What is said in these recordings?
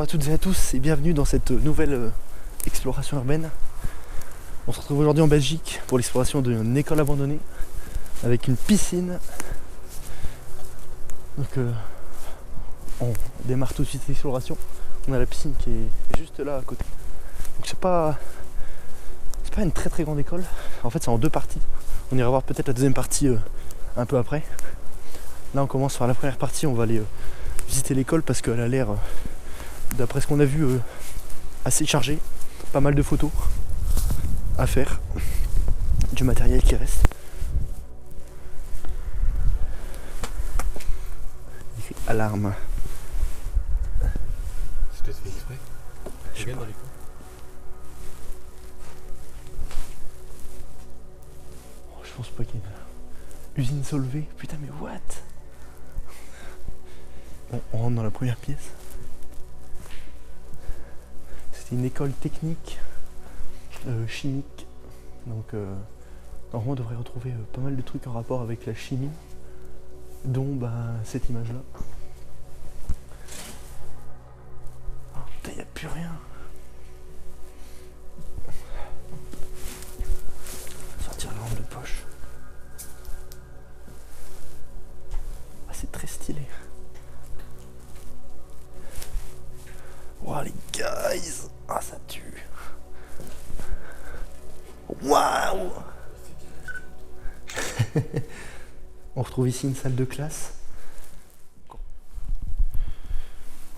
Bonjour à toutes et à tous et bienvenue dans cette nouvelle exploration urbaine. On se retrouve aujourd'hui en Belgique pour l'exploration d'une école abandonnée avec une piscine. Donc on démarre tout de suite l'exploration. On a la piscine qui est juste là à côté. Donc c'est pas une très grande école. En fait c'est en deux parties. On ira voir peut-être la deuxième partie un peu après. Là on commence par la première partie, on va aller visiter l'école parce qu'elle a l'air, d'après ce qu'on a vu, assez chargée. Pas mal de photos à faire, du matériel qui reste. Écrit alarme. C'est peut-être fait exprès. Je Regarde dans les coins. Oh, je pense pas qu'il y ait une usine Solvay. Putain mais what? Bon, on rentre dans la première pièce. C'était une école technique, chimique. Donc normalement on devrait retrouver pas mal de trucs en rapport avec la chimie, dont cette image là. Oh putain, y a plus rien. Sortir la lampe de poche. Ah, c'est très stylé. Wow les guys. Ah ça tue. Waouh. On retrouve ici une salle de classe.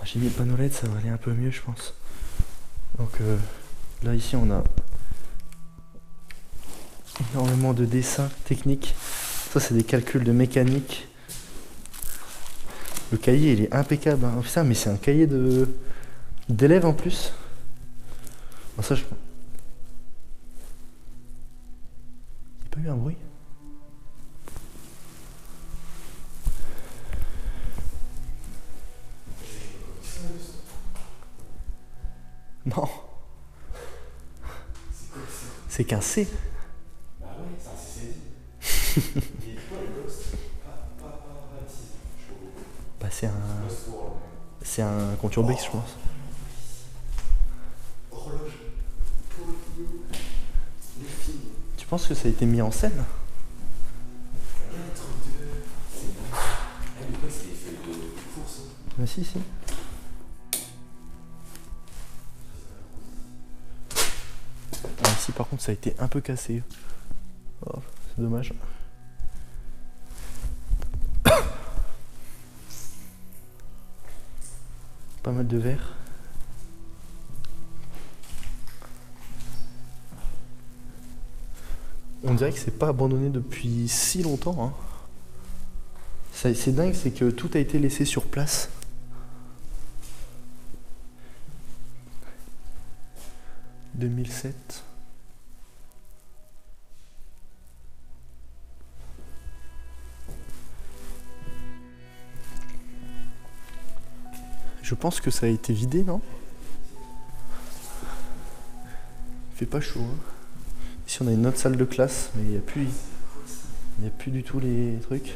J'ai mis le panneau LED, ça va aller un peu mieux je pense. Donc là ici on a énormément de dessins techniques. Ça c'est des calculs de mécanique. Le cahier il est impeccable hein. Putain mais c'est un cahier d'élèves en plus. Bon, ça je... Il n'y a pas eu un bruit? Non. C'est qu'un C. Bah ouais, c'est un CCD. Et quoi le Ghost? Bah c'est un conturbex je pense. Horloge. Polio. Les filles. Tu penses que ça a été mis en scène? Regarde les trucs de... C'est bon. Ah mais quoi c'est des feuilles de course? Ah si. Ah, ici par contre ça a été un peu cassé. Oh, c'est dommage. Pas mal de verre. On dirait que c'est pas abandonné depuis si longtemps. Hein. C'est dingue, c'est que tout a été laissé sur place. « 2007 ». Je pense que ça a été vidé, non? Il fait pas chaud. Hein. Ici on a une autre salle de classe, mais il n'y a plus du tout les trucs.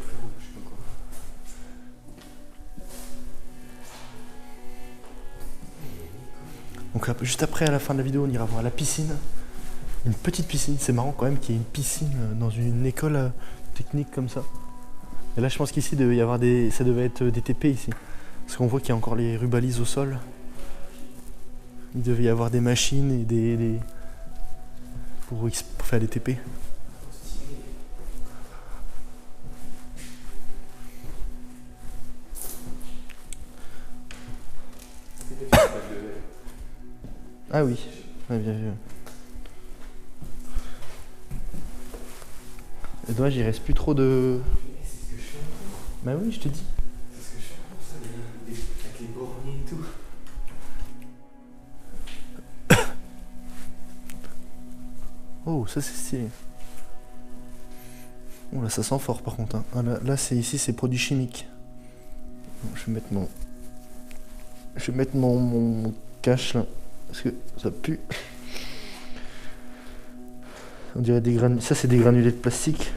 Donc juste après, à la fin de la vidéo, on ira voir la piscine. Une petite piscine, c'est marrant quand même qu'il y ait une piscine dans une école technique comme ça. Et là je pense qu'ici ça devait être des TP ici. Parce qu'on voit qu'il y a encore les rubalises au sol. Il devait y avoir des machines et pour faire des TP. Ah oui, ouais, bien vu. C'est dommage, il reste plus trop de... Bah oui, je te dis. C'est ce que je fais pour ça, avec les borniers et tout. Oh, ça c'est stylé. Oh là, ça sent fort par contre. Hein. Ah, là ici c'est produits chimiques. Bon, je vais mettre mon cache là. Parce que ça pue. On dirait des granulés. Ça c'est des granulés de plastique.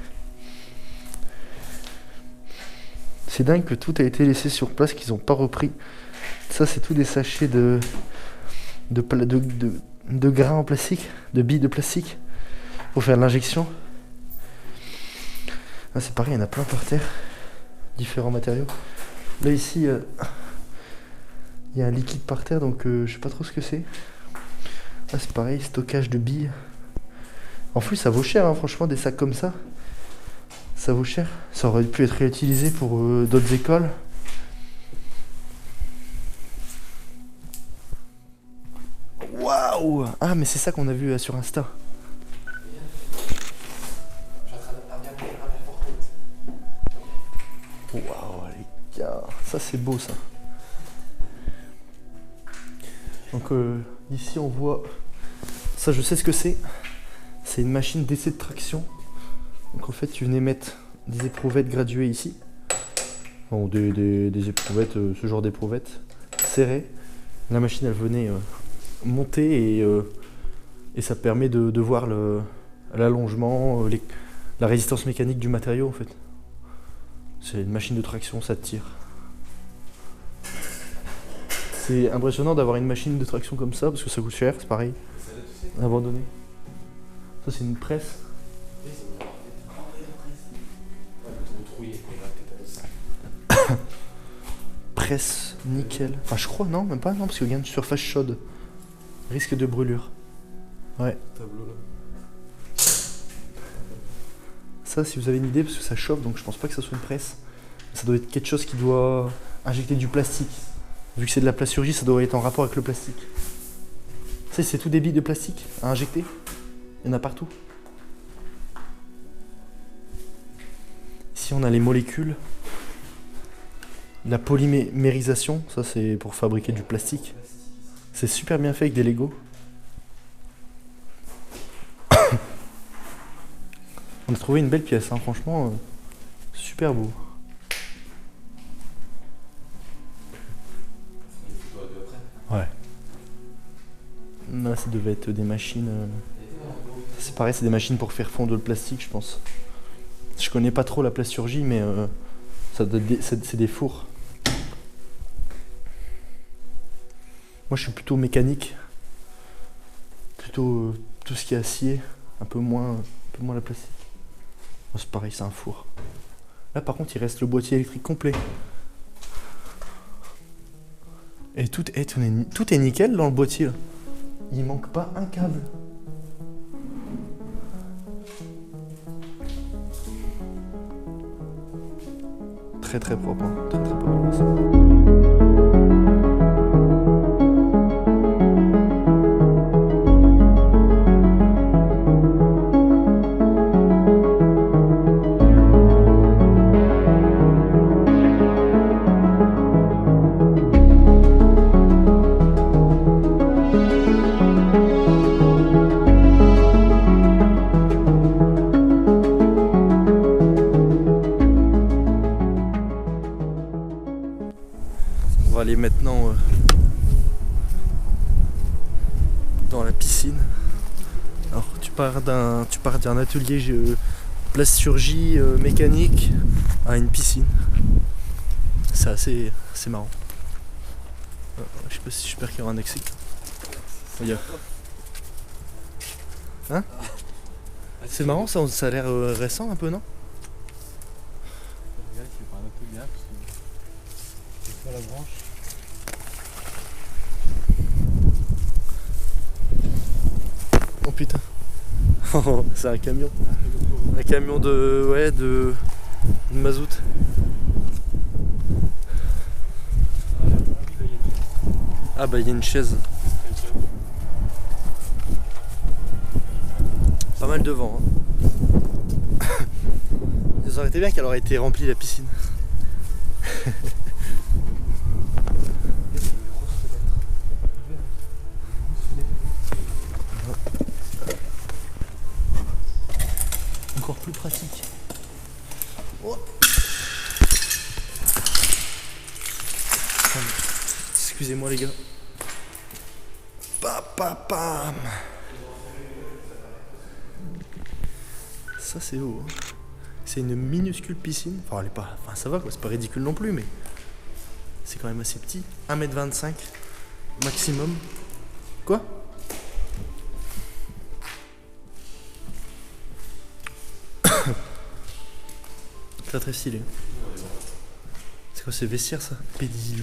C'est dingue que tout a été laissé sur place, qu'ils n'ont pas repris Ça, c'est tous des sachets de grains en plastique, de billes de plastique pour faire de l'injection. Là, c'est pareil, il y en a plein par terre, différents matériaux. Là, ici, il y a un liquide par terre, donc je sais pas trop ce que c'est. Là, c'est pareil, stockage de billes. En plus, ça vaut cher, hein, franchement, des sacs comme ça. Ça vaut cher. Ça aurait pu être réutilisé pour d'autres écoles. Waouh! Ah, mais c'est ça qu'on a vu sur Insta. Waouh, les gars, ça c'est beau ça. Donc ici on voit, ça je sais ce que c'est. C'est une machine d'essai de traction. Donc en fait tu venais mettre des éprouvettes graduées ici. Bon, des éprouvettes, ce genre d'éprouvettes serrées. La machine elle venait monter et ça permet de voir l'allongement, la résistance mécanique du matériau en fait. C'est une machine de traction, ça tire. C'est impressionnant d'avoir une machine de traction comme ça parce que ça coûte cher, c'est pareil. Abandonné. Ça c'est une presse. Presse nickel. Enfin je crois non, même pas non parce qu'il y a une surface chaude. Risque de brûlure. Ouais. Ça si vous avez une idée parce que ça chauffe donc je pense pas que ça soit une presse. Ça doit être quelque chose qui doit injecter du plastique. Vu que c'est de la plasturgie, ça doit être en rapport avec le plastique. Ça c'est tout des billes de plastique à injecter. Il y en a partout. Ici on a les molécules. La polymérisation, ça c'est pour fabriquer du plastique. C'est super bien fait avec des Lego. On a trouvé une belle pièce, hein, franchement, super beau. Ouais. Là, ça devait être des machines. C'est pareil, c'est des machines pour faire fondre le plastique, je pense. Je connais pas trop la plasturgie, mais c'est des fours. Moi, je suis plutôt mécanique. Plutôt tout ce qui est acier, un peu moins la plastique. C'est pareil, c'est un four. Là, par contre, il reste le boîtier électrique complet. Et tout est nickel dans le boîtier. Là. Il manque pas un câble. Très très propre, hein. Très très propre. On va aller maintenant dans la piscine. Alors tu pars d'un atelier plasturgie mécanique à une piscine. C'est assez marrant. Je sais pas si j'espère qu'il y aura un accès. Regarde. Hein? C'est marrant ça a l'air récent un peu, non? Regarde, c'est pas un autre bien parce que c'est pas la branche. Oh putain. C'est un camion. Un camion de mazout. Ah bah il y a une chaise. Pas mal de vent. Hein. Ça aurait été bien qu'elle aurait été remplie la piscine. Encore plus pratique. Oh. Excusez-moi les gars. Pam. Ça c'est haut. Hein. C'est une minuscule piscine. Enfin, elle est pas. Enfin, ça va quoi, c'est pas ridicule non plus, mais c'est quand même assez petit. 1m25 maximum. Quoi? Très très stylé. C'est quoi ce vestiaire ça?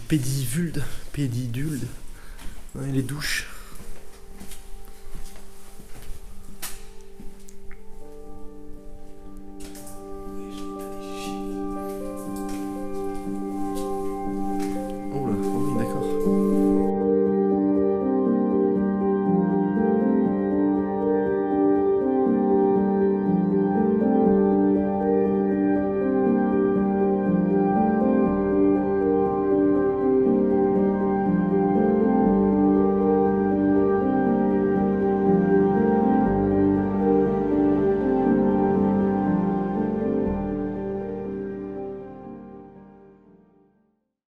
Pédivulde. Pédidulde. Ouais, les douches.